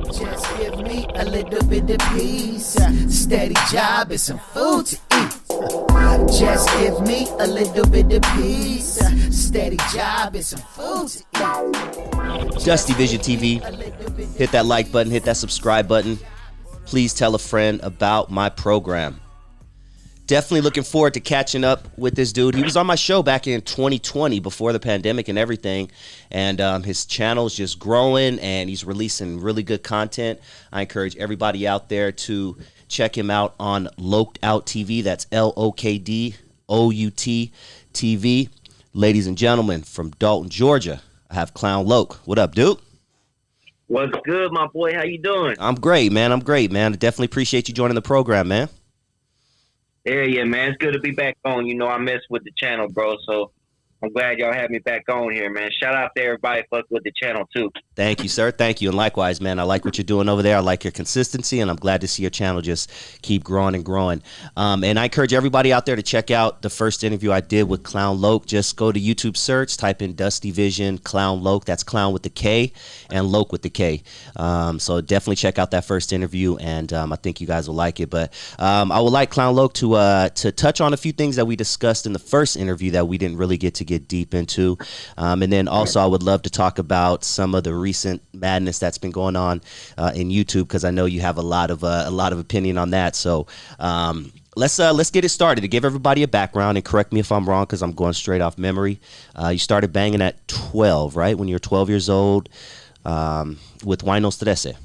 Just give me a little bit of peace, steady job and some food to eat. Just give me a little bit of peace, steady job and some food to eat. DustyVisionTV, hit that like button, hit that subscribe button. Please tell a friend about my program. Definitely looking forward to catching up with this dude. He was on my show back in 2020 before the pandemic and everything, and his channel is just growing and he's releasing really good content. I encourage everybody out there to check him out on Lok'd TV. That's LOKDOUT TV. Ladies and gentlemen, from Dalton, Georgia, I have KLOWN LOK. What up, dude? What's good, my boy? How you doing? I'm great, man. I definitely appreciate you joining the program, man. Yeah, man. It's good to be back on. You know, I mess with the channel, bro. So I'm glad y'all have me back on here, man. Shout out to everybody fuck with the channel, too. Thank you, sir. Thank you. And likewise, man, I like what you're doing over there. I like your consistency, and I'm glad to see your channel just keep growing and growing. And I encourage everybody out there to check out the first interview I did with KLOWN LOK. Just go to YouTube search, type in DustyVision, KLOWN LOK. That's KLOWN with the K and Lok with the K. So definitely check out that first interview, and I think you guys will like it. But I would like KLOWN LOK to touch on a few things that we discussed in the first interview that we didn't really get deep into, and then also I would love to talk about some of the recent madness that's been going on in YouTube, because I know you have a lot of opinion on that. So let's get it started. To give everybody a background, and correct me if I'm wrong because I'm going straight off memory, you started banging at 12, right? When you were 12 years old, with WHlTE.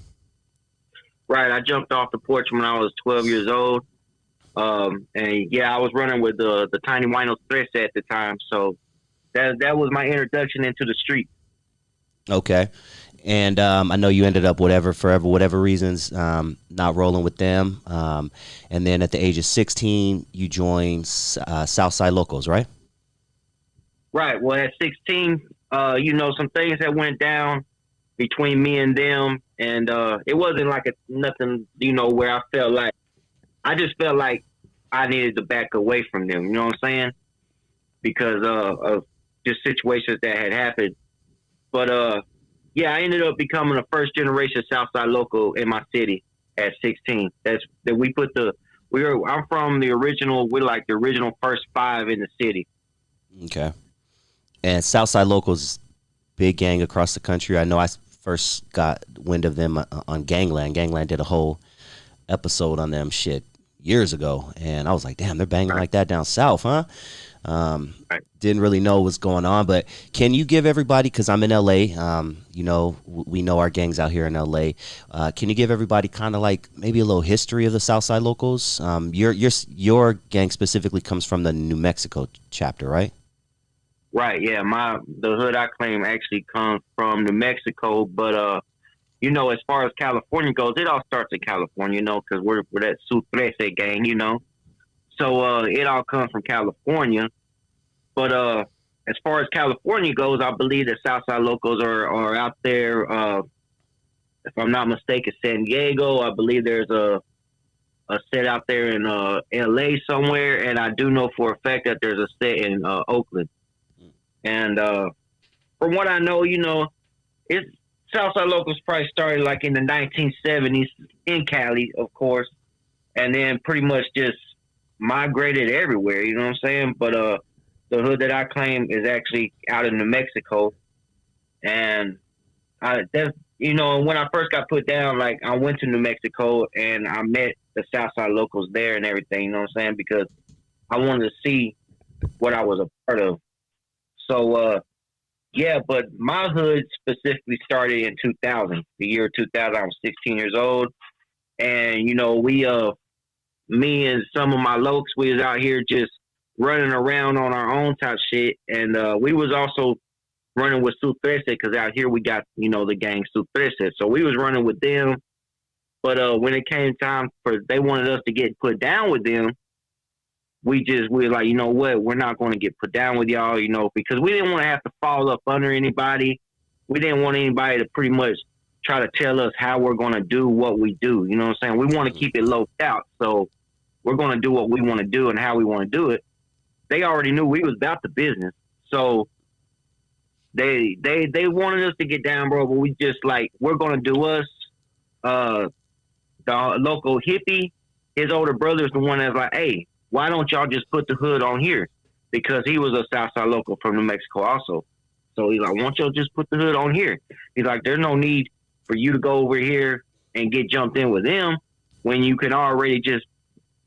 Right, I jumped off the porch when I was 12 years old, and yeah, I was running with the tiny WHlTE at the time, so that was my introduction into the street. Okay. And I know you ended up for whatever reasons not rolling with them. And then at the age of 16, you joined Southside Locals, right? Right. Well, at 16, you know, some things that went down between me and them, and it wasn't like nothing, you know, where I just felt like I needed to back away from them. You know what I'm saying? Because of just situations that had happened. But yeah, I ended up becoming a first generation Southside local in my city at 16. I'm from the original. We're like the original first 5 in the city. Okay. And Southside Locals, big gang across the country. I know I first got wind of them on Gangland. Gangland did a whole episode on them years ago, and I was like, damn, they're banging like that down south, huh? Didn't really know what's going on, but can you give everybody, because I'm in LA, you know, we know our gangs out here in LA, can you give everybody kind of like maybe a little history of the Southside Locals? Your gang specifically comes from the New Mexico chapter, right? Right, yeah. The hood I claim actually comes from New Mexico, but you know, as far as California goes, it all starts in California, you know, because we're that SUR GNG gang, you know. So it all comes from California. But as far as California goes, I believe the Southside Locals are out there. If I'm not mistaken, San Diego. I believe there's a set out there in LA somewhere. And I do know for a fact that there's a set in Oakland. And from what I know, you know, Southside Locals probably started like in the 1970s in Cali, of course. And then pretty much just migrated everywhere, you know what I'm saying? But the hood that I claim is actually out in New Mexico, and you know, when I first got put down, like I went to New Mexico and I met the Southside Locals there and everything, you know what I'm saying? Because I wanted to see what I was a part of. So yeah, but my hood specifically started in 2000, the year 2000. I was 16 years old, and you know, me and some of my lokes, we was out here just running around on our own type shit. And we was also running with SUR GNG, because out here we got, you know, the gang SUR GNG. So we was running with them. But when it came time they wanted us to get put down with them, we were like, you know what, we're not going to get put down with y'all, you know, because we didn't want to have to fall up under anybody. We didn't want anybody to pretty much try to tell us how we're going to do what we do. You know what I'm saying? We want to keep it locked out. So we're going to do what we want to do and how we want to do it. They already knew we was about the business. So they wanted us to get down, bro, but we just like, we're going to do us. the local hippie, his older brother is the one that's like, hey, why don't y'all just put the hood on here? Because he was a Southside local from New Mexico also. So he's like, why don't y'all just put the hood on here? He's like, there's no need for you to go over here and get jumped in with them when you can already just,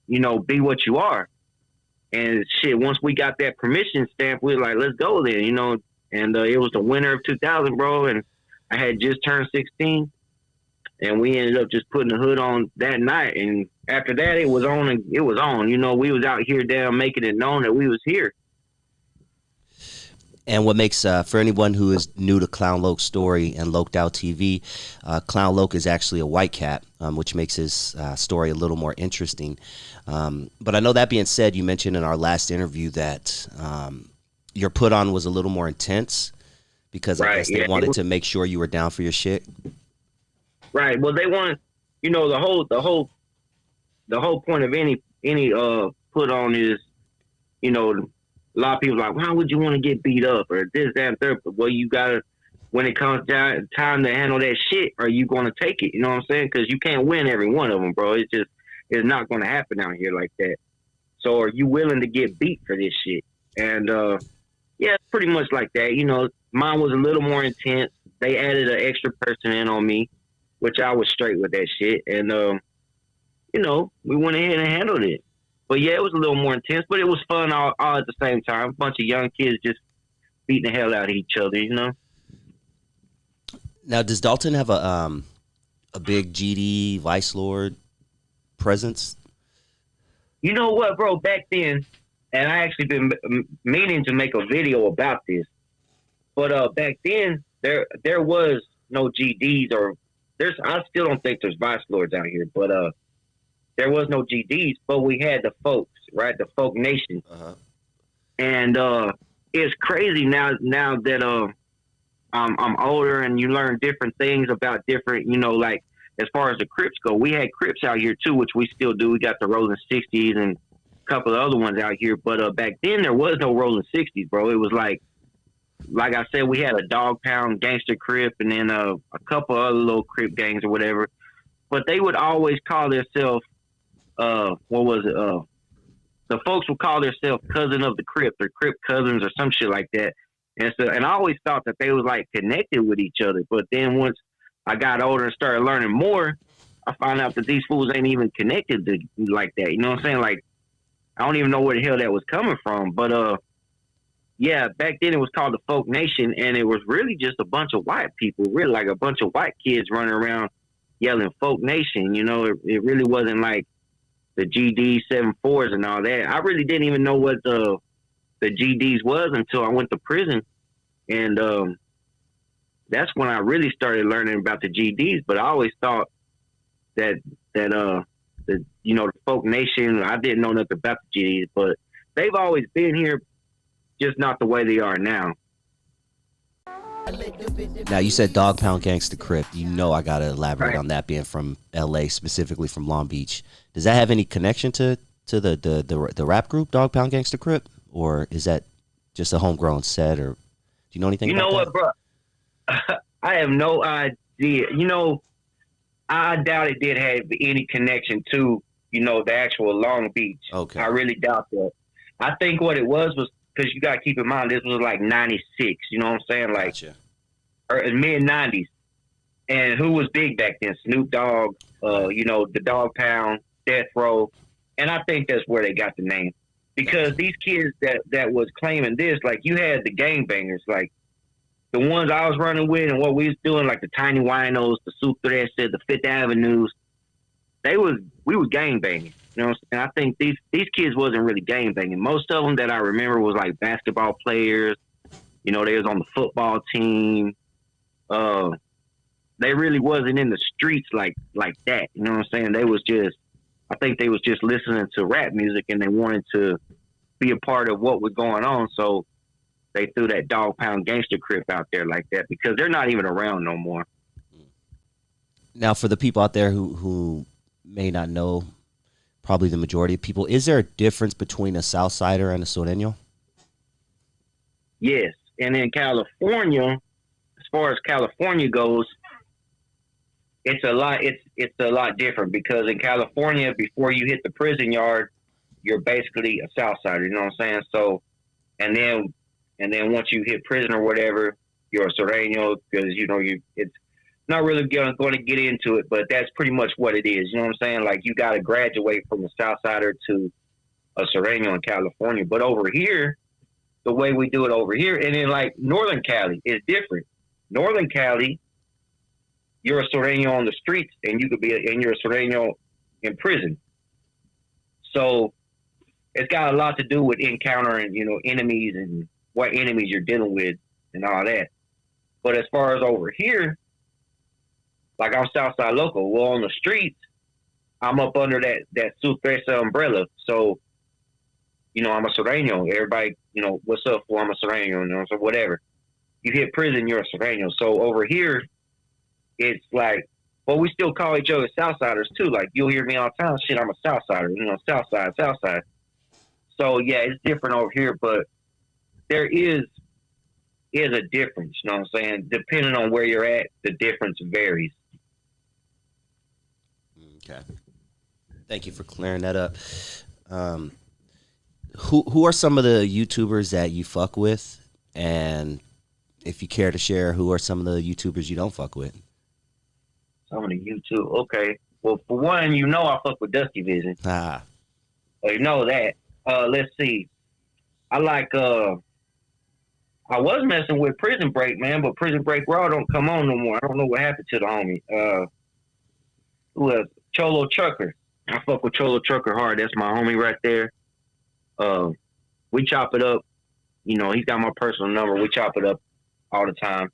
be what you are. And shit, once we got that permission stamp, we were like, let's go then, And it was the winter of 2000, bro. And I had just turned 16. And we ended up just putting the hood on that night. And after that, it was on. And it was on. We was out here down making it known that we was here. And what makes, for anyone who is new to KLOWN LOK's story and WHlTE, KLOWN LOK is actually a white cat, which makes his story a little more interesting. But I know that being said, you mentioned in our last interview that your put on was a little more intense because I guess they wanted to make sure you were down for your shit. Right. Well, they want, the whole point of any put on is, a lot of people are like, why would you want to get beat up or this, that, and third? Well, you gotta, when it comes down time to handle that shit, are you going to take it? You know what I'm saying? Because you can't win every one of them, bro. It's not going to happen out here like that. So are you willing to get beat for this shit? And yeah, it's pretty much like that. Mine was a little more intense. They added an extra person in on me, which I was straight with that shit. And, we went ahead and handled it. But yeah, it was a little more intense, but it was fun all at the same time. A bunch of young kids just beating the hell out of each other, Now, does Dalton have a big GD Vice Lord presence? You know what, bro? Back then, and I actually been meaning to make a video about this, but back then there was no GDs I still don't think there's Vice Lords out here, but there was no GDs, but we had the folks, right? The folk nation. Uh-huh. And it's crazy now that I'm older and you learn different things about different, like as far as the Crips go, we had Crips out here too, which we still do. We got the Rolling 60s and a couple of other ones out here. But back then there was no Rolling 60s, bro. It was like I said, we had a Dog Pound Gangster Crip and then a couple other little Crip gangs or whatever. But they would always call themselves, what was it? The folks would call themselves cousin of the Crip or Crip cousins or some shit like that. And so, and I always thought that they was like connected with each other. But then once I got older and started learning more, I found out that these fools ain't even connected to like that. You know what I'm saying? Like, I don't even know where the hell that was coming from. But, yeah, back then it was called the Folk Nation, and it was really just a bunch of white people, really like a bunch of white kids running around yelling Folk Nation. It really wasn't like the GD 7-4s and all that. I really didn't even know what the GDs was until I went to prison. And that's when I really started learning about the GDs. But I always thought that the Folk Nation, I didn't know nothing about the GDs, but they've always been here, just not the way they are now. Now, you said Dog Pound Gangsta Crip. I got to elaborate on that, being from L.A., specifically from Long Beach. Does that have any connection to the rap group Dog Pound Gangsta Crip? Or is that just a homegrown set? Or do you know anything about that? You know what, bro? I have no idea. I doubt it did have any connection to, the actual Long Beach. Okay. I really doubt that. I think what it was because you got to keep in mind, this was like 96, you know what I'm saying? Like, gotcha. Or mid-90s. And who was big back then? Snoop Dogg, the Dog Pound, Death Row. And I think that's where they got the name. Because these kids that was claiming this, like, you had the gangbangers, like, the ones I was running with and what we was doing, like the Tiny Winos, the Super Threats, the Fifth Avenues, we were gangbanging. You know what I'm saying? I think these kids wasn't really gangbanging. Most of them that I remember was like basketball players. They was on the football team. They really wasn't in the streets like that. You know what I'm saying? I think they was just listening to rap music and they wanted to be a part of what was going on. So they threw that Dog Pound Gangster Crip out there like that because they're not even around no more. Now, for the people out there who may not know, probably the majority of people, is there a difference between a Southsider and a Sureño? Yes. And in California, as far as California goes, it's a lot. It's a lot different because in California, before you hit the prison yard, you're basically a South Sider. You know what I'm saying? So, and then once you hit prison or whatever, you're a Sureño because it's not really going to get into it, but that's pretty much what it is. You know what I'm saying? Like you got to graduate from a South Sider to a Sureño in California. But over here, the way we do it over here, and then like Northern Cali is different. Northern Cali, you're a Sureño on the streets, and you're a Sureño in prison. So it's got a lot to do with encountering, enemies and what enemies you're dealing with and all that. But as far as over here, like I'm Southside local. Well, on the streets, I'm up under that SUR GNG umbrella. So, I'm a Sureño. Everybody, what's up for? I'm a Sureño, so whatever. You hit prison, you're a Sureño. So over here, it's like, well, we still call each other Southsiders too. Like you'll hear me all the time, shit, I'm a Southsider, Southside. So yeah, it's different over here, but there is a difference, you know what I'm saying? Depending on where you're at, the difference varies. Okay. Thank you for clearing that up. Who are some of the YouTubers that you fuck with? And if you care to share, who are some of the YouTubers you don't fuck with? Some of the YouTube, okay. Well, for one, I fuck with DustyVision. Ah. So you know that. Let's see. I like, I was messing with Prison Break, man, but Prison Break Raw don't come on no more. I don't know what happened to the homie. Who else? Cholo Trucker. I fuck with Cholo Trucker hard. That's my homie right there. We chop it up. He's got my personal number. We chop it up all the time.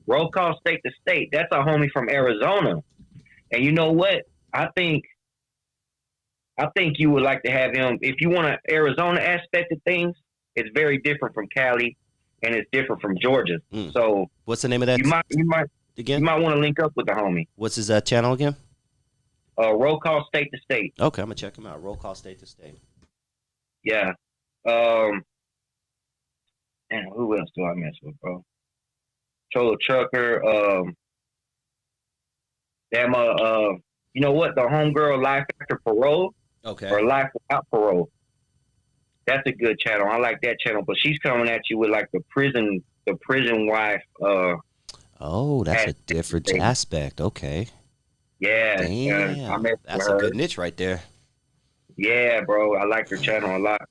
Roll Call State to State. That's a homie from Arizona. And you know what? I think you would like to have him. If you want an Arizona aspect of things, it's very different from Cali, and it's different from Georgia. So, what's the name of that? You might want to link up with the homie. What's his channel again? Roll Call State to State. Okay, I'm gonna check him out. Roll Call State to State. Yeah. And who else do I mess with, bro? Cholo Trucker. You know what? The homegirl Life After Parole. Okay. Or Life Without Parole. That's a good channel. I like that channel, but she's coming at you with like the prison wife. Oh, that's a different aspect. Okay. Yeah. Damn. That's a good niche right there. Yeah, bro. I like her channel a lot.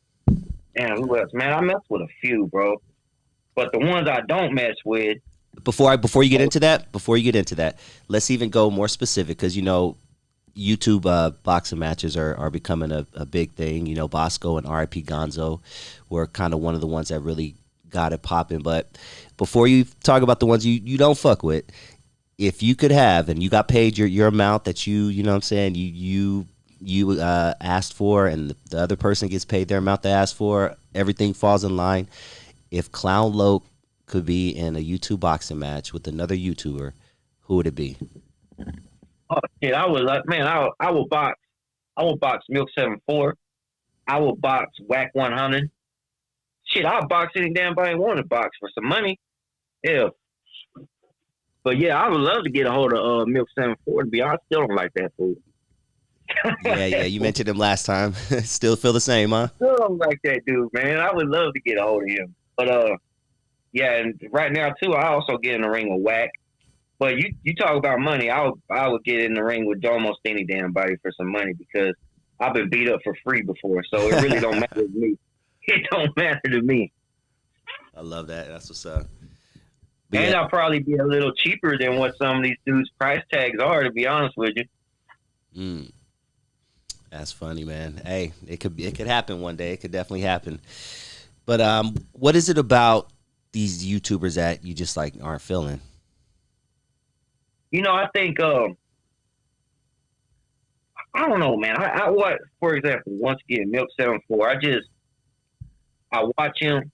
Damn, who else? Man, I mess with a few, bro. But the ones I don't mess with. Before you get into that, let's even go more specific because YouTube boxing matches are becoming a big thing. Bosco and RIP Gonzo were kind of one of the ones that really got it popping. But before you talk about the ones you don't fuck with, if you could have, and you got paid your amount that you know what I'm saying, you asked for, and the other person gets paid their amount they asked for, everything falls in line. If KLOWN LOK could be in a YouTube boxing match with another YouTuber, who would it be? Oh shit! I was like, man, I will box Milk 74. I will box WACK 100. Shit, I'll box any damn body want to box for some money. Yeah. But yeah, I would love to get a hold of Milk 74. To be honest, I still don't like that food. Yeah, you mentioned him last time. Still feel the same, huh? Still don't like that dude, man. I would love to get a hold of him. But yeah, and right now too, I also get in the ring with WACK. But you talk about money, I would get in the ring with almost any damn body for some money because I've been beat up for free before, so it really don't matter to me. It don't matter to me. I love that. That's what's up. But and I'll probably be a little cheaper than what some of these dudes' price tags are, to be honest with you. That's funny, man. Hey, it could happen one day. It could definitely happen. But what is it about these YouTubers that you just like aren't feeling? I think I don't know, man. I watch, for example, once again, Milk 74. I watch him,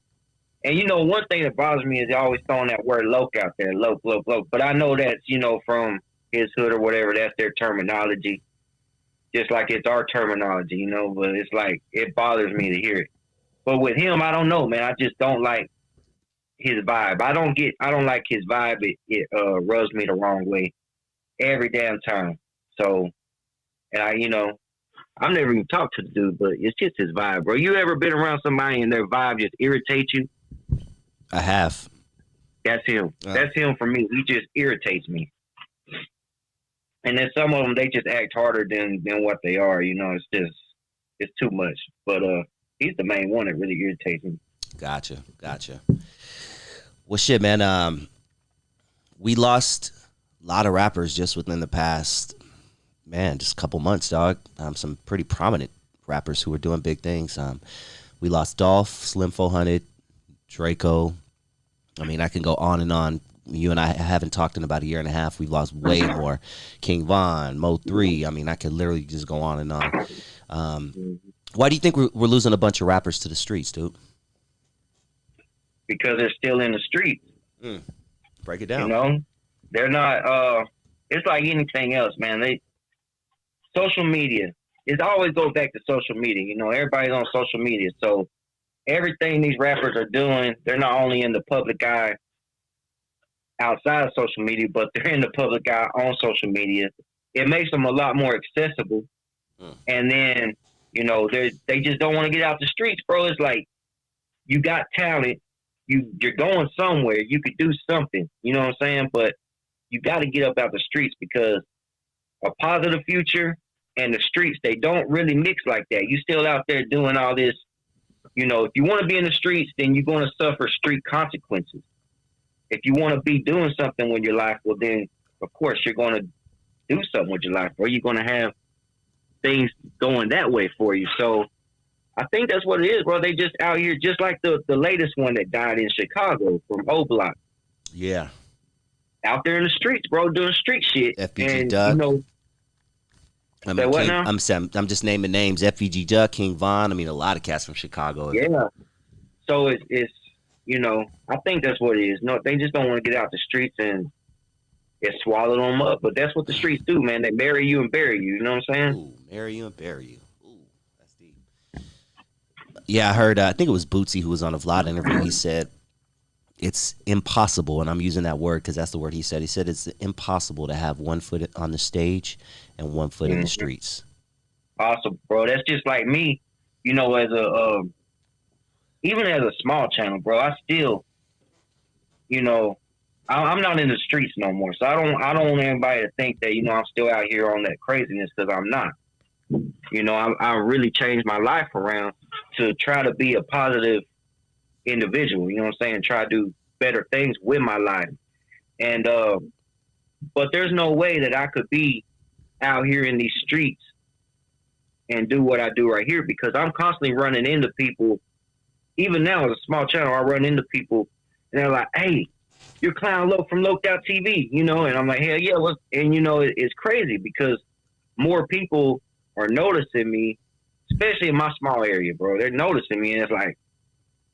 and one thing that bothers me is always throwing that word "Lok" out there, Lok. But I know that's from his hood or whatever. That's their terminology, just like it's our terminology, But it's like it bothers me to hear it. But with him, I don't know, man. I just don't like. his vibe. I don't like his vibe. It rubs me the wrong way every damn time. So, and I've never even talked to the dude, but it's just his vibe, bro. You ever been around somebody and their vibe just irritates you? I have. That's him. That's him for me. He just irritates me. And then some of them, they just act harder than what they are. It's too much. But he's the main one that really irritates me. Gotcha. Well, shit, man. We lost a lot of rappers just within the past, just a couple months, dog. Some pretty prominent rappers who were doing big things. We lost Dolph, Slim 400, Draco. I mean, I can go on and on. You and I haven't talked in about a year and a half. We've lost way more. King Von, Mo 3. I mean, I could literally just go on and on. Why do you think we're losing a bunch of rappers to the streets, dude? Because they're still in the streets. Break it down. They're not. It's like anything else, man. Social media. It always goes back to social media. Everybody's on social media, so everything these rappers are doing, they're not only in the public eye outside of social media, but they're in the public eye on social media. It makes them a lot more accessible. And then, they just don't want to get out the streets, bro. It's like, you got talent, you're going somewhere, you could do something, you know what I'm saying? But you got to get up out the streets, because a positive future and the streets, they don't really mix like that. You still out there doing all this. If you want to be in the streets, then you're going to suffer street consequences. If you want to be doing something with your life, well, then, of course, you're going to do something with your life, or you're going to have things going that way for you. So I think that's what it is, bro. They just out here, just like the latest one that died in Chicago from WHlTE. Yeah. Out there in the streets, bro, doing street shit. FBG Duck. I'm just naming names. FBG Duck, King Von. I mean, a lot of cats from Chicago. Yeah. So it's I think that's what it is. No, they just don't want to get out the streets and swallow them up. But that's what the streets do, man. They marry you and bury you. You know what I'm saying? Ooh, marry you and bury you. Ooh, that's deep. Yeah, I heard. I think it was Bootsy who was on a Vlad interview. He said it's impossible, and I'm using that word because that's the word he said. He said it's impossible to have one foot on the stage and one foot in the streets. Awesome, bro. That's just like me. As a even as a small channel, bro, I still, I'm not in the streets no more. So I don't want anybody to think that, I'm still out here on that craziness, because I'm not. I really changed my life around to try to be a positive individual, you know what I'm saying? Try to do better things with my life. And, but there's no way that I could be out here in these streets and do what I do right here, because I'm constantly running into people. Even now, as a small channel, I run into people and they're like, "Hey, you're KLOWN LOK from Lok'd.TV," and I'm like, "Hell yeah!" And it's crazy because more people are noticing me, especially in my small area, bro. They're noticing me, and it's like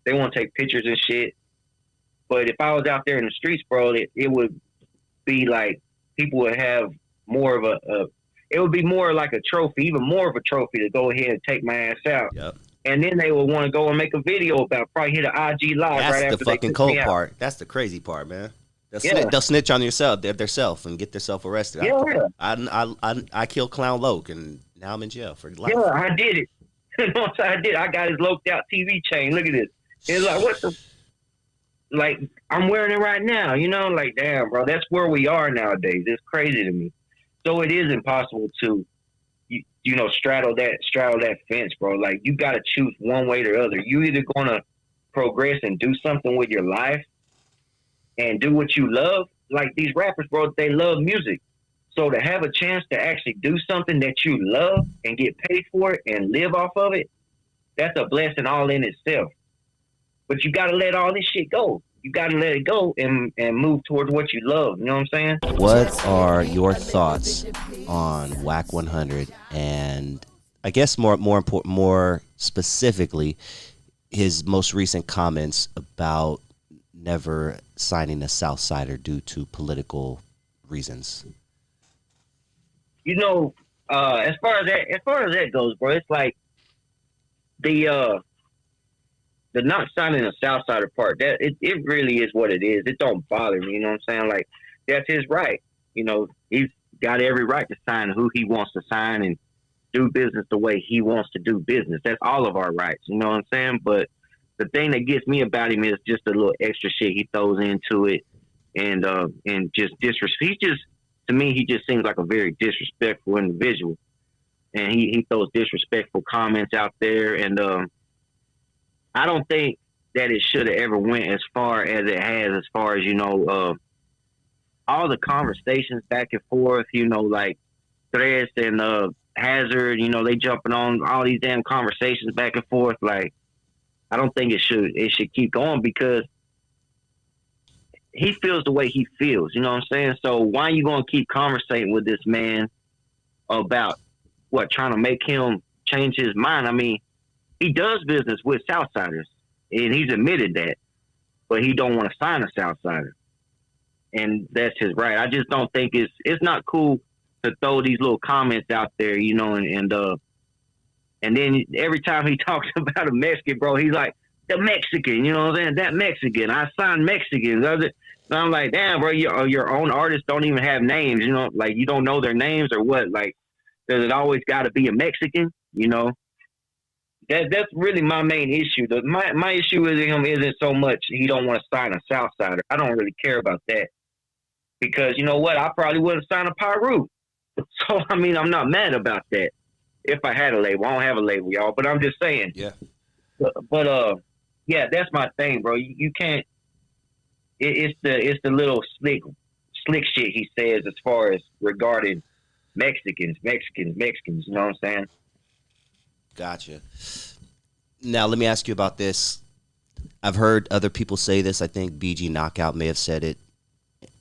they want to take pictures and shit. But if I was out there in the streets, bro, it would be like people would have more of it would be more like a trophy, even more of a trophy to go ahead and take my ass out. Yep. And then they will want to go and make a video about, probably hit an IG live That's right after the they fucking cold part. That's the crazy part, man. They'll snitch on themselves and get themselves arrested. Yeah. I killed KLOWN LOK, and now I'm in jail for life. Yeah, I did it. I did. I got his Lok'd.TV chain. Look at this. It's like, what the? Like, I'm wearing it right now. Like, damn, bro. That's where we are nowadays. It's crazy to me. So it is impossible to, straddle that fence, bro. Like, you got to choose one way or the other. You either going to progress and do something with your life and do what you love. Like these rappers, bro, they love music. So to have a chance to actually do something that you love and get paid for it and live off of it, that's a blessing all in itself. But you got to let all this shit go. You got to let it go and move towards what you love. You know what I'm saying? What are your thoughts on WACK 100, and I guess more specifically, his most recent comments about never signing a Southsider due to political reasons? As far as that goes, bro, it's like the the not signing the Southsider part, that it really is what it is. It don't bother me, you know what I'm saying? Like, that's his right. You know, he's got every right to sign who he wants to sign and do business the way he wants to do business. That's all of our rights, you know what I'm saying? But the thing that gets me about him is just a little extra shit he throws into it, and just disrespect. He just, to me, he just seems like a very disrespectful individual, and he throws disrespectful comments out there, and I don't think that it should have ever went as far as it has, as far as, you know, all the conversations back and forth, you know, like Threats and Hazard, you know, they jumping on all these damn conversations back and forth. Like, I don't think it should keep going, because he feels the way he feels, you know what I'm saying? So why are you going to keep conversating with this man about what, trying to make him change his mind? I mean, he does business with Southsiders, and he's admitted that, but he don't want to sign a Southsider, and that's his right. I just don't think it's not cool to throw these little comments out there, you know, and then every time he talks about a Mexican, bro, he's like, the Mexican, you know what I'm saying? That Mexican, I signed Mexicans. And I'm like, damn, bro, your own artists don't even have names, you know, like, you don't know their names or what? Like, does it always got to be a Mexican, you know? That's really my main issue. My issue with him isn't so much he don't want to sign a Southsider. I don't really care about that, because you know what? I probably wouldn't sign a Pyru. So, I mean, I'm not mad about that if I had a label. I don't have a label, y'all, but I'm just saying. Yeah. But yeah, that's my thing, bro. You can't. It's the little slick shit he says as far as regarding Mexicans. You know what I'm saying? Gotcha. Now, let me ask you about this. I've heard other people say this. I think BG Knockout may have said it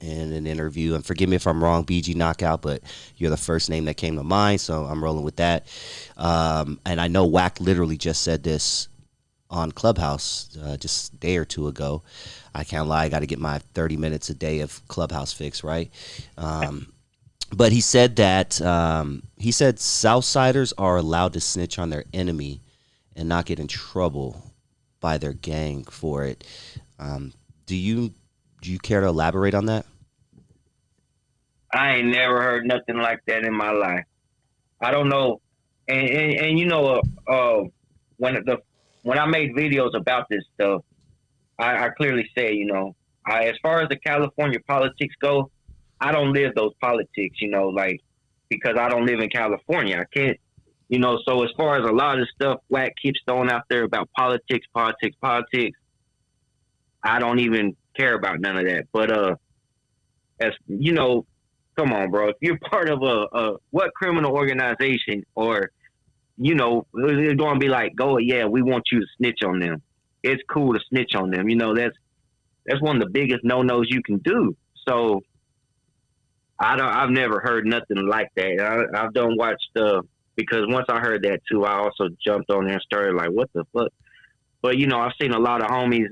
in an interview. And forgive me if I'm wrong, BG Knockout, but you're the first name that came to mind, so I'm rolling with that. And I know WACK literally just said this on Clubhouse just a day or two ago. I can't lie. I got to get my 30 minutes a day of Clubhouse fix, right? But he said that Southsiders are allowed to snitch on their enemy and not get in trouble by their gang for it. Do you care to elaborate on that? I ain't never heard nothing like that in my life. I don't know, and you know, when I made videos about this stuff, I clearly say, you know, as far as the California politics go, I don't live those politics, you know, like, because I don't live in California. I can't, you know, so as far as a lot of the stuff WACK keeps throwing out there about politics, I don't even care about none of that. But, as you know, come on, bro, if you're part of what criminal organization, or, you know, it's going to be like, yeah, we want you to snitch on them. It's cool to snitch on them. You know, that's one of the biggest no-nos you can do. So, I've never heard nothing like that. I've done watched because once I heard that too, I also jumped on there and started like, what the fuck? But you know, I've seen a lot of homies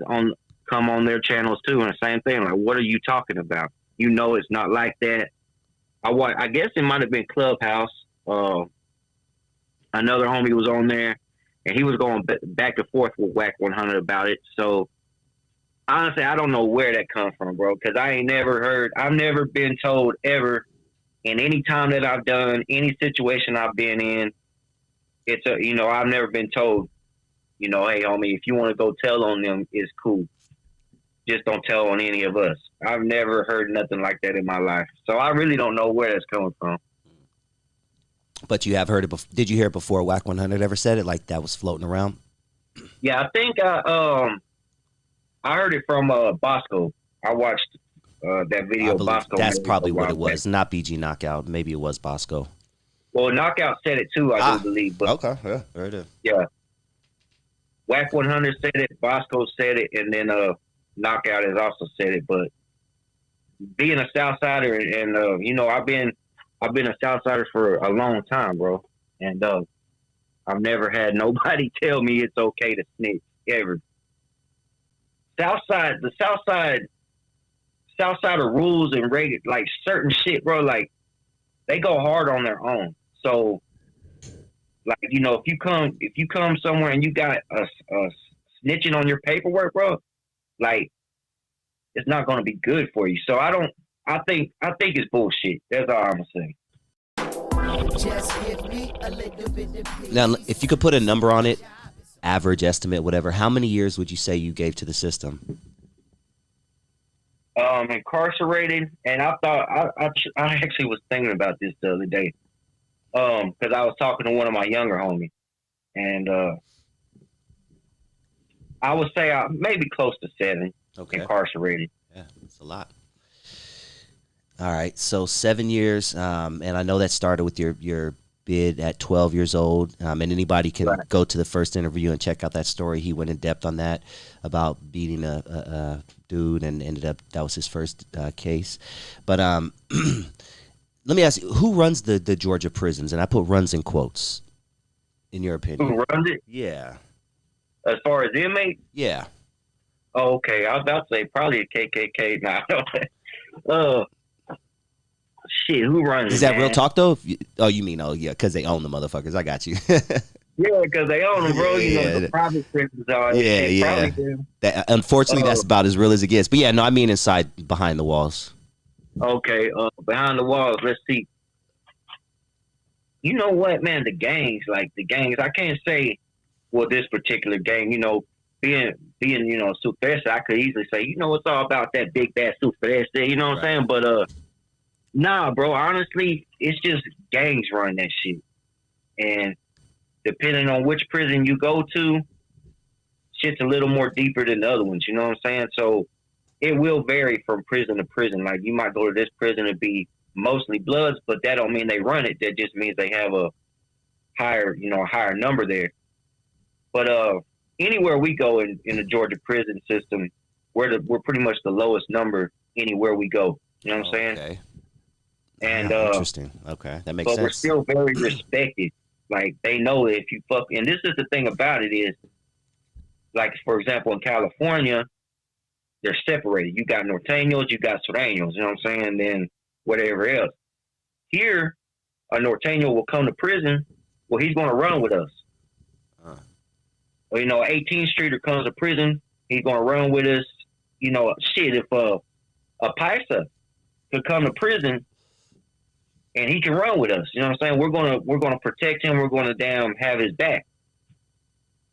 come on their channels too, and the same thing. Like, what are you talking about? You know, it's not like that. I guess it might have been Clubhouse. Another homie was on there, and he was going back and forth with WACK 100 about it. So honestly, I don't know where that comes from, bro, because I've never been told ever in any time that I've done, any situation I've been in, you know, I've never been told, you know, hey, homie, if you want to go tell on them, it's cool. Just don't tell on any of us. I've never heard nothing like that in my life. So I really don't know where that's coming from. But you have heard it before. Did you hear it before WACK 100 ever said it? Like that was floating around? Yeah, I think I heard it from Bosco. I watched that video. Bosco. That's probably what it was. Not BG Knockout. Maybe it was Bosco. Well, Knockout said it too, I do believe. But okay, yeah, there it is. Yeah. WACK 100 said it, Bosco said it, and then Knockout has also said it. But being a Southsider, and you know, I've been a Southsider for a long time, bro, and I've never had nobody tell me it's okay to snitch ever. The Southsider rules and rated like certain shit, bro. Like they go hard on their own. So, like, you know, if you come somewhere and you got a snitching on your paperwork, bro, like it's not going to be good for you. So I think it's bullshit. That's all I'm gonna say. Just give me a little bit of peace. Now, if you could put a number on it, average, estimate, whatever, how many years would you say you gave to the system? Incarcerated, and I thought I actually was thinking about this the other day, because I was talking to one of my younger homies, and I would say maybe close to 7 incarcerated. Yeah, that's a lot. All right, so 7 years, and I know that started with your bid at 12 years old, and anybody can go to the first interview and check out that story. He went in depth on that about beating a dude, and ended up that was his first case. But let me ask you, who runs the Georgia prisons? And I put runs in quotes. In your opinion, who runs it? Yeah. As far as inmates? Yeah. Oh, okay. I was about to say probably a KKK. Nah. Shit, who runs it? Is that man? real talk though? You mean, yeah, because they own the motherfuckers. I got you. Yeah, because they own them, bro. You know, the private prisons are. Yeah. Unfortunately, that's about as real as it gets. But yeah, no, I mean inside, behind the walls. Okay, behind the walls. Let's see. You know what, man? The gangs. I can't say, well, this particular gang. You know, being you know, Superesta, I could easily say, you know, it's all about that big bad Superesta. You know what I'm saying? But nah, bro. Honestly, it's just gangs running that shit, and depending on which prison you go to, shit's a little more deeper than the other ones. You know what I'm saying? So it will vary from prison to prison. Like you might go to this prison and be mostly Bloods, but that don't mean they run it. That just means they have a higher number there. But anywhere we go in the Georgia prison system, we're pretty much the lowest number anywhere we go. You know what I'm saying? Okay. And interesting. Okay, that makes sense. But we're still very respected. Like they know that if you fuck, and this is the thing about it is, like for example in California, they're separated. You got Norteños, you got Sureños. You know what I'm saying? And then whatever else. Here, a Norteño will come to prison. Well, he's going to run with us. Or, you know, 18th Streeter comes to prison. He's going to run with us. You know, shit, if a Paisa could come to prison and he can run with us, you know what I'm saying? We're gonna protect him. We're going to damn have his back.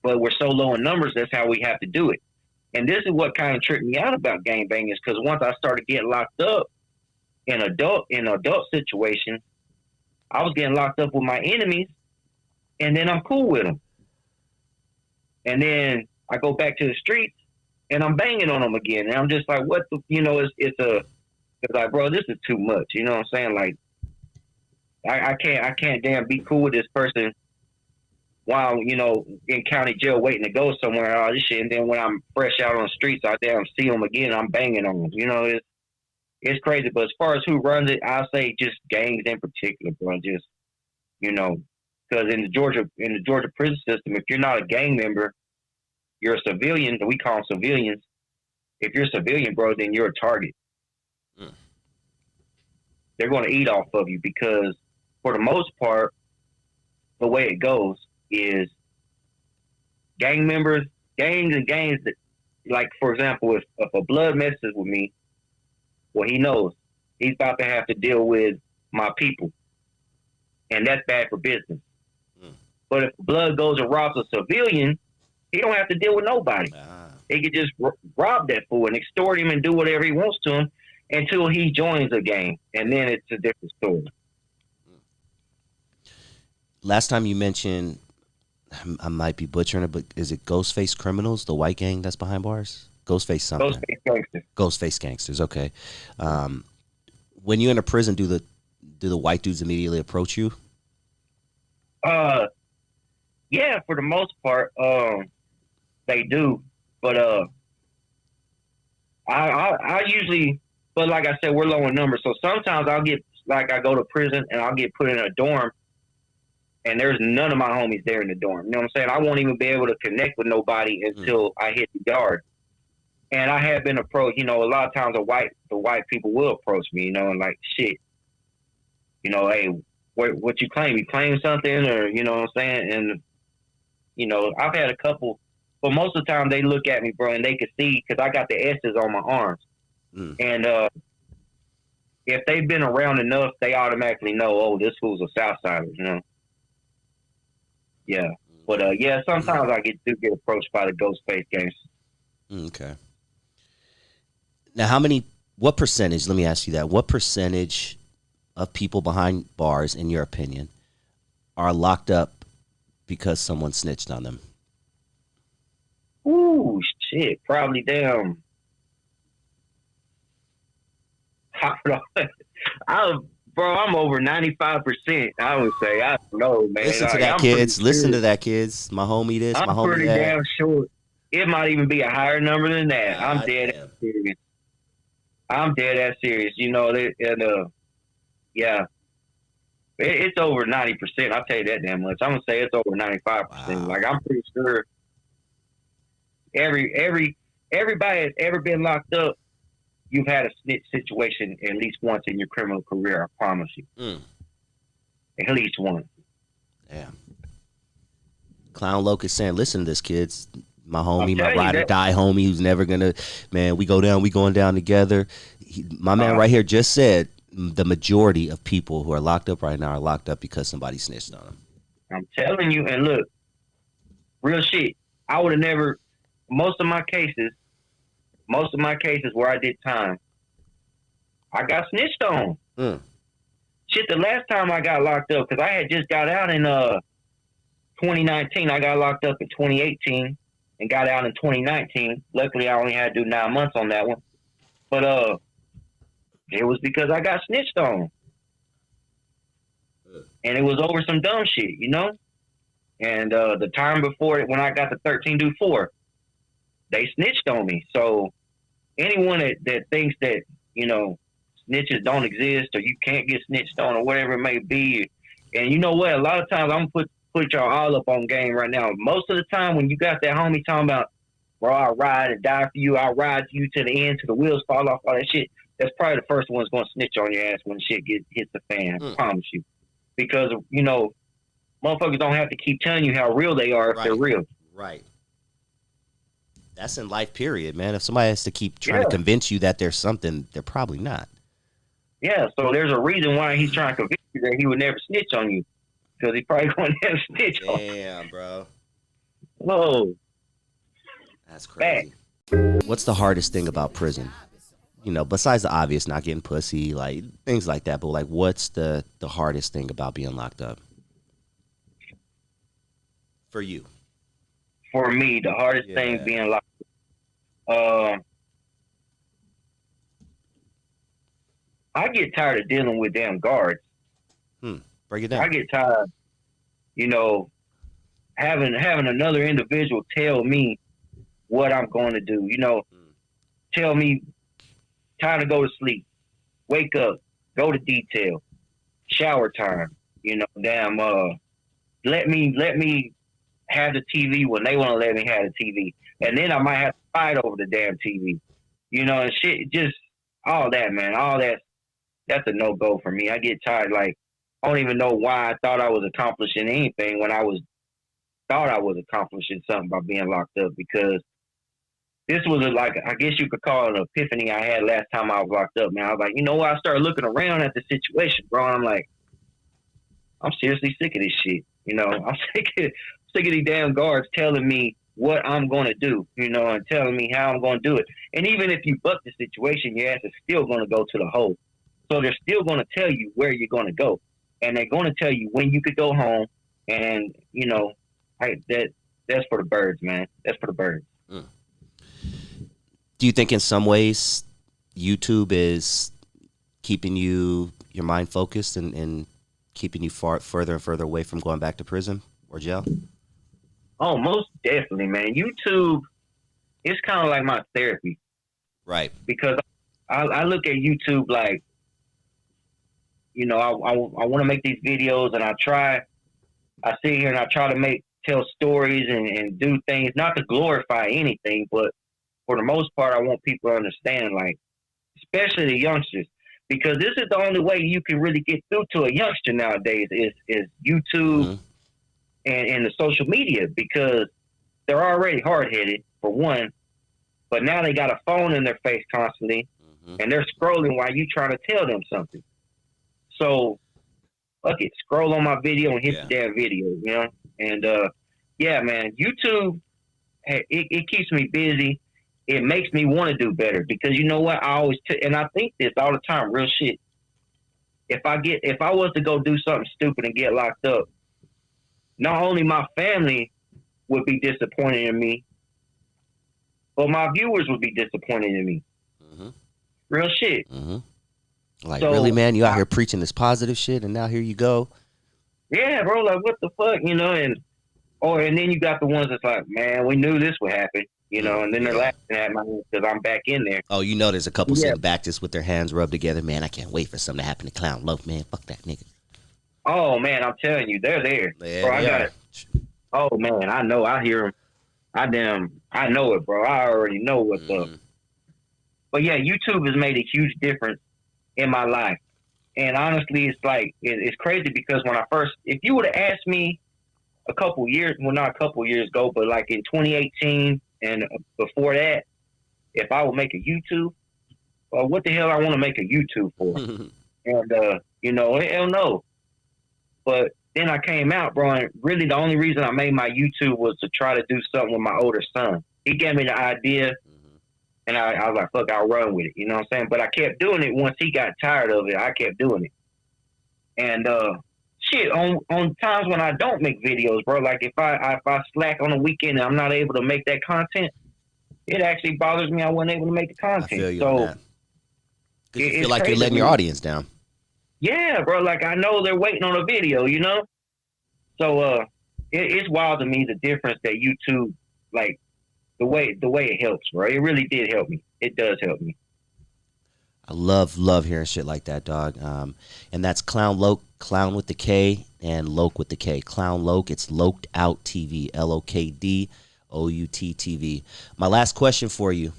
But we're so low in numbers, that's how we have to do it. And this is what kind of tripped me out about gangbanging is because once I started getting locked up in adult situations, I was getting locked up with my enemies, and then I'm cool with them. And then I go back to the streets, and I'm banging on them again. And I'm just like, what the, you know, it's like, bro, this is too much. You know what I'm saying? Like, I can't damn be cool with this person while, you know, in county jail waiting to go somewhere and all this shit. And then when I'm fresh out on the streets, I damn see them again, I'm banging on them. You know, it's crazy. But as far as who runs it, I'll say just gangs in particular, bro. Just, you know, because in the Georgia prison system, if you're not a gang member, you're a civilian. We call them civilians. If you're a civilian, bro, then you're a target. They're going to eat off of you because, for the most part, the way it goes is gangs that, like, for example, if a Blood messes with me, well, he knows he's about to have to deal with my people, and that's bad for business. But if Blood goes and robs a civilian, he don't have to deal with nobody. He could just rob that fool and extort him and do whatever he wants to him until he joins a gang, and then it's a different story. Last time you mentioned, I might be butchering it, but is it Ghostface Criminals, the white gang that's behind bars? Ghostface something. Ghostface Gangsters. Ghostface Gangsters. Okay. When you're in a prison, do the white dudes immediately approach you? Yeah, for the most part, they do. But I usually, but like I said, we're low in numbers. So sometimes I'll get, like, I go to prison and I'll get put in a dorm, and there's none of my homies there in the dorm. You know what I'm saying? I won't even be able to connect with nobody until I hit the yard. And I have been approached. You know, a lot of times the white people will approach me. You know, and like, shit. You know, hey, what you claim? You claim something, or you know what I'm saying? And you know, I've had a couple But most of the time they look at me, bro, and they can see because I got the S's on my arms. And if they've been around enough, they automatically know, oh, this fool's a Southsider, you know? Yeah. But, yeah, sometimes I do get approached by the Ghostface gangsters. Okay. Now, what percentage, let me ask you that, what percentage of people behind bars, in your opinion, are locked up because someone snitched on them? Ooh, shit. Probably damn. Bro, I'm over 95%. I would say. I don't know, man. Listen to that, kids. Listen to that, kids. My homie this, my homie that. I'm pretty damn sure. It might even be a higher number than that. I'm dead ass serious. I'm dead ass serious. You know, yeah. It's over 90%. I'll tell you that damn much. I'm going to say it's over 95%. Wow. Like, I'm pretty sure everybody that's ever been locked up, you've had a snitch situation at least once in your criminal career, I promise you. At least once. Yeah. Clown Lok is saying, listen to this, kids. My homie, my ride or die homie who's never gonna, man, we going down together. My man right here just said the majority of people who are locked up right now are locked up because somebody snitched on them. I'm telling you, and look, real shit. I would have never, most of my cases where I did time, I got snitched on. Shit, the last time I got locked up, because I had just got out in 2019. I got locked up in 2018 and got out in 2019. Luckily, I only had to do 9 months on that one. But it was because I got snitched on. And it was over some dumb shit, you know? And the time before it, when I got the 13-4, they snitched on me. So anyone that thinks that, you know, snitches don't exist or you can't get snitched on or whatever it may be. And you know what? A lot of times I'm going to put y'all all up on game right now. Most of the time when you got that homie talking about, bro, I'll ride and die for you. I'll ride you to the end, to the wheels fall off, all that shit. That's probably the first one's going to snitch on your ass when shit hits the fan. I promise you. Because, you know, motherfuckers don't have to keep telling you how real they are if they're real. Right. That's in life, period, man. If somebody has to keep trying to convince you that there's something, they're probably not. Yeah, so there's a reason why he's trying to convince you that he would never snitch on you. Because he's probably going to never snitch on you. Damn, bro. Whoa. That's crazy. What's the hardest thing about prison? You know, besides the obvious, not getting pussy, like things like that. But like, what's the hardest thing about being locked up? For you. For me, the hardest thing being locked up. I get tired of dealing with damn guards. Break it down. I get tired, you know, having another individual tell me what I'm going to do. You know, tell me time to go to sleep, wake up, go to detail, shower time. You know, damn. Let me have the TV when they want to let me have the TV, and then I might have to fight over the damn TV. You know, and shit, just all that, man, all that. That's a no-go for me. I get tired. Like, I don't even know why I thought I was accomplishing anything when I thought I was accomplishing something by being locked up, because this was I guess you could call it an epiphany I had last time I was locked up, man. I was like, you know what? I started looking around at the situation, bro, and I'm like, I'm seriously sick of this shit. You know, I'm sick of these damn guards telling me what I'm going to do, you know, and telling me how I'm going to do it. And even if you buck the situation, your ass is still going to go to the hole. So they're still going to tell you where you're going to go. And they're going to tell you when you could go home. And, you know, that's for the birds, man. That's for the birds. Do you think in some ways YouTube is keeping your mind focused and keeping you further and further away from going back to prison or jail? Oh, most definitely, man. YouTube, it's kind of like my therapy. Right. Because I look at YouTube like, you know, I want to make these videos, and I sit here and I try to tell stories and do things, not to glorify anything, but for the most part, I want people to understand, like, especially the youngsters, because this is the only way you can really get through to a youngster nowadays is YouTube and the social media, because they're already hard-headed, for one, but now they got a phone in their face constantly, and they're scrolling while you trying to tell them something. So, fuck it, scroll on my video and hit the damn video, you know? And, yeah, man, YouTube, it keeps me busy. It makes me want to do better because you know what? I always, and I think this all the time, real shit. If I was to go do something stupid and get locked up, not only my family would be disappointed in me, but my viewers would be disappointed in me. Real shit. Like, so, really, man, you out here preaching this positive shit, and now here you go. Yeah, bro. Like, what the fuck, you know? And then you got the ones that's like, man, we knew this would happen, you know. And then they're laughing at me because I'm back in there. Oh, you know, there's a couple sitting back just with their hands rubbed together. Man, I can't wait for something to happen to Clown Loke, man. Fuck that nigga. Oh man, I'm telling you, they're there. Yeah, bro, I got it. Oh man, I know. I hear them. I know it, bro. I already know what's up. But yeah, YouTube has made a huge difference in my life. And honestly, it's like, it's crazy because when if you would have asked me a couple years, well, not a couple years ago, but like in 2018 and before that, if I would make a YouTube, well, what the hell I want to make a YouTube for? And, you know, hell no. But then I came out, bro, and really the only reason I made my YouTube was to try to do something with my older son. He gave me the idea, and I was like, fuck, I'll run with it. You know what I'm saying? But I kept doing it. Once he got tired of it, I kept doing it. And shit, on times when I don't make videos, bro, like if I slack on a weekend and I'm not able to make that content, it actually bothers me I wasn't able to make the content. I feel you on that. 'Cause you feel like you're letting your audience down. Yeah, bro. Like I know they're waiting on a video, you know? So it's wild to me the difference that YouTube, like the way it helps, bro. It really did help me. It does help me. I love hearing shit like that, dog. And that's Clown Loke, Clown with the K and Loke with the K. Clown Loke, it's Lok'd Out TV, LOKD OUT TV. My last question for you,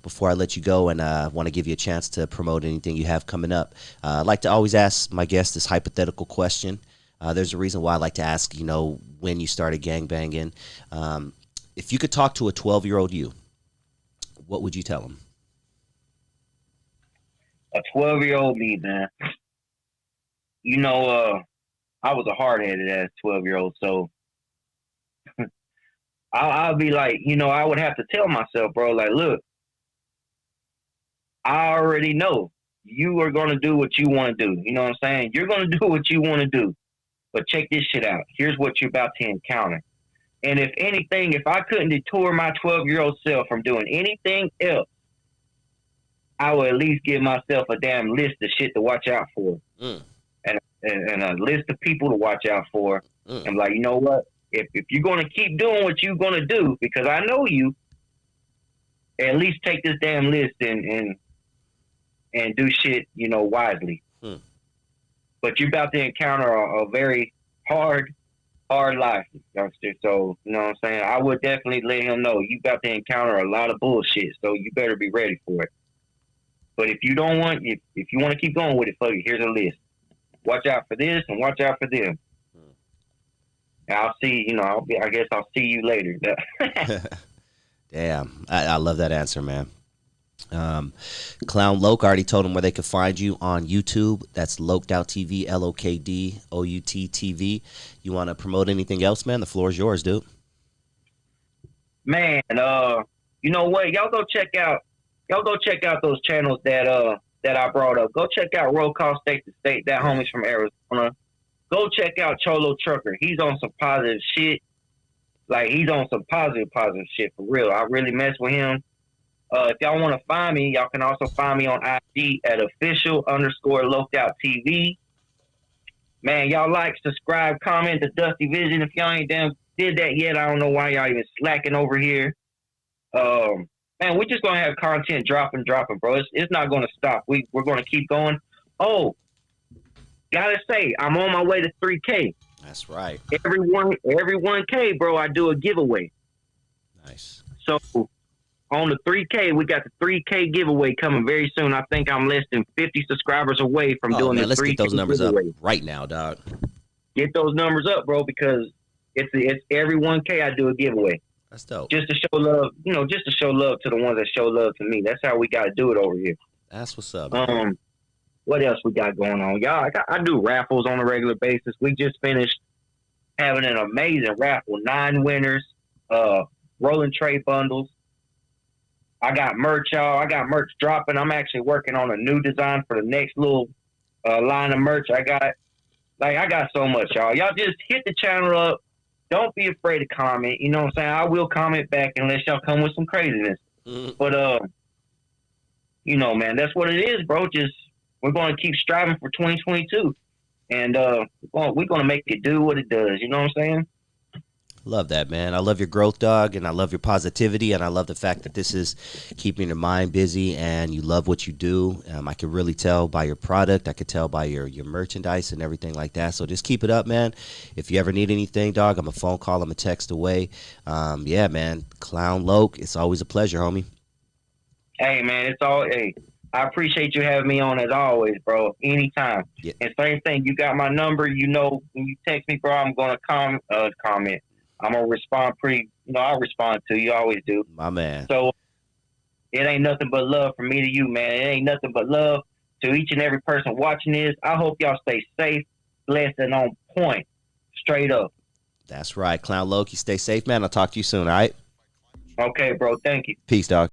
before I let you go, and I want to give you a chance to promote anything you have coming up. I like to always ask my guests this hypothetical question. There's a reason why I like to ask, you know, when you started gangbanging. If you could talk to a 12-year-old you, what would you tell him? A 12-year-old me, man. You know, I was a hard-headed ass 12-year-old, so I'll be like, you know, I would have to tell myself, bro, like, look, I already know you are going to do what you want to do. You know what I'm saying? You're going to do what you want to do. But check this shit out. Here's what you're about to encounter. And if anything, if I couldn't deter my 12-year-old self from doing anything else, I would at least give myself a damn list of shit to watch out for. And a list of people to watch out for. I'm like, you know what? If you're going to keep doing what you're going to do, because I know you, at least take this damn list and do shit, you know, wisely. But you're about to encounter a very hard life, youngster. So, you know what I'm saying? I would definitely let him know you about to encounter a lot of bullshit, so you better be ready for it. But if you don't want, if you want to keep going with it, fuck it, here's a list. Watch out for this and watch out for them. And I'll see, you know, I guess I'll see you later. Damn. I love that answer, man. Clown Loke, I already told him where they could find you on YouTube. That's Lok'd Out TV, LOKD OUT TV. You want to promote anything else, man? The floor is yours, dude. Man, you know what? Y'all go check out those channels that I brought up. Go check out Roll Call State to State. That homie's from Arizona. Go check out Cholo Trucker. He's on some positive shit. Like, he's on some positive shit for real. I really mess with him. If y'all want to find me, y'all can also find me on IG at official_Lok'd Out TV. Man, y'all like, subscribe, comment to Dusty Vision. If y'all ain't damn did that yet, I don't know why y'all even slacking over here. Man, we're just going to have content dropping, bro. It's not going to stop. We're going to keep going. Oh, gotta say, I'm on my way to 3K. That's right. Every 1K, bro, I do a giveaway. Nice. So on the 3K, we got the 3K giveaway coming very soon. I think I'm less than 50 subscribers away from doing the 3K let's get those numbers giveaway. up right now, dog. Get those numbers up, bro, because It's every 1K I do a giveaway. That's dope. Just to show love, just to show love to the ones that show love to me. That's how we got to do it over here. That's what's up, man. What else we got going on? Y'all, I do raffles on a regular basis. We just finished having an amazing raffle. 9 winners, rolling tray bundles. I got merch, y'all. I got merch dropping. I'm actually working on a new design for the next little line of merch I got. I got so much, y'all. Y'all just hit the channel up. Don't be afraid to comment. You know what I'm saying? I will comment back unless y'all come with some craziness. But, man, that's what it is, bro. Just, we're going to keep striving for 2022. And we're going to make it do what it does. You know what I'm saying? Love that, man. I love your growth, dog, and I love your positivity, and I love the fact that this is keeping your mind busy and you love what you do. I can really tell by your product. I could tell by your merchandise and everything like that. So just keep it up, man. If you ever need anything, dog, I'm a phone call, I'm a text away. Yeah, man, KLOWN LOK, it's always a pleasure, homie. Hey, man, I appreciate you having me on as always, bro. Anytime. Yeah. And same thing, you got my number. When you text me, bro, I'm going to comment. I'm going to respond I'll respond to you. I always do. My man. So it ain't nothing but love from me to you, man. It ain't nothing but love to each and every person watching this. I hope y'all stay safe, blessed, and on point. Straight up. That's right. KLOWN LOK, you stay safe, man. I'll talk to you soon, all right? Okay, bro. Thank you. Peace, dog.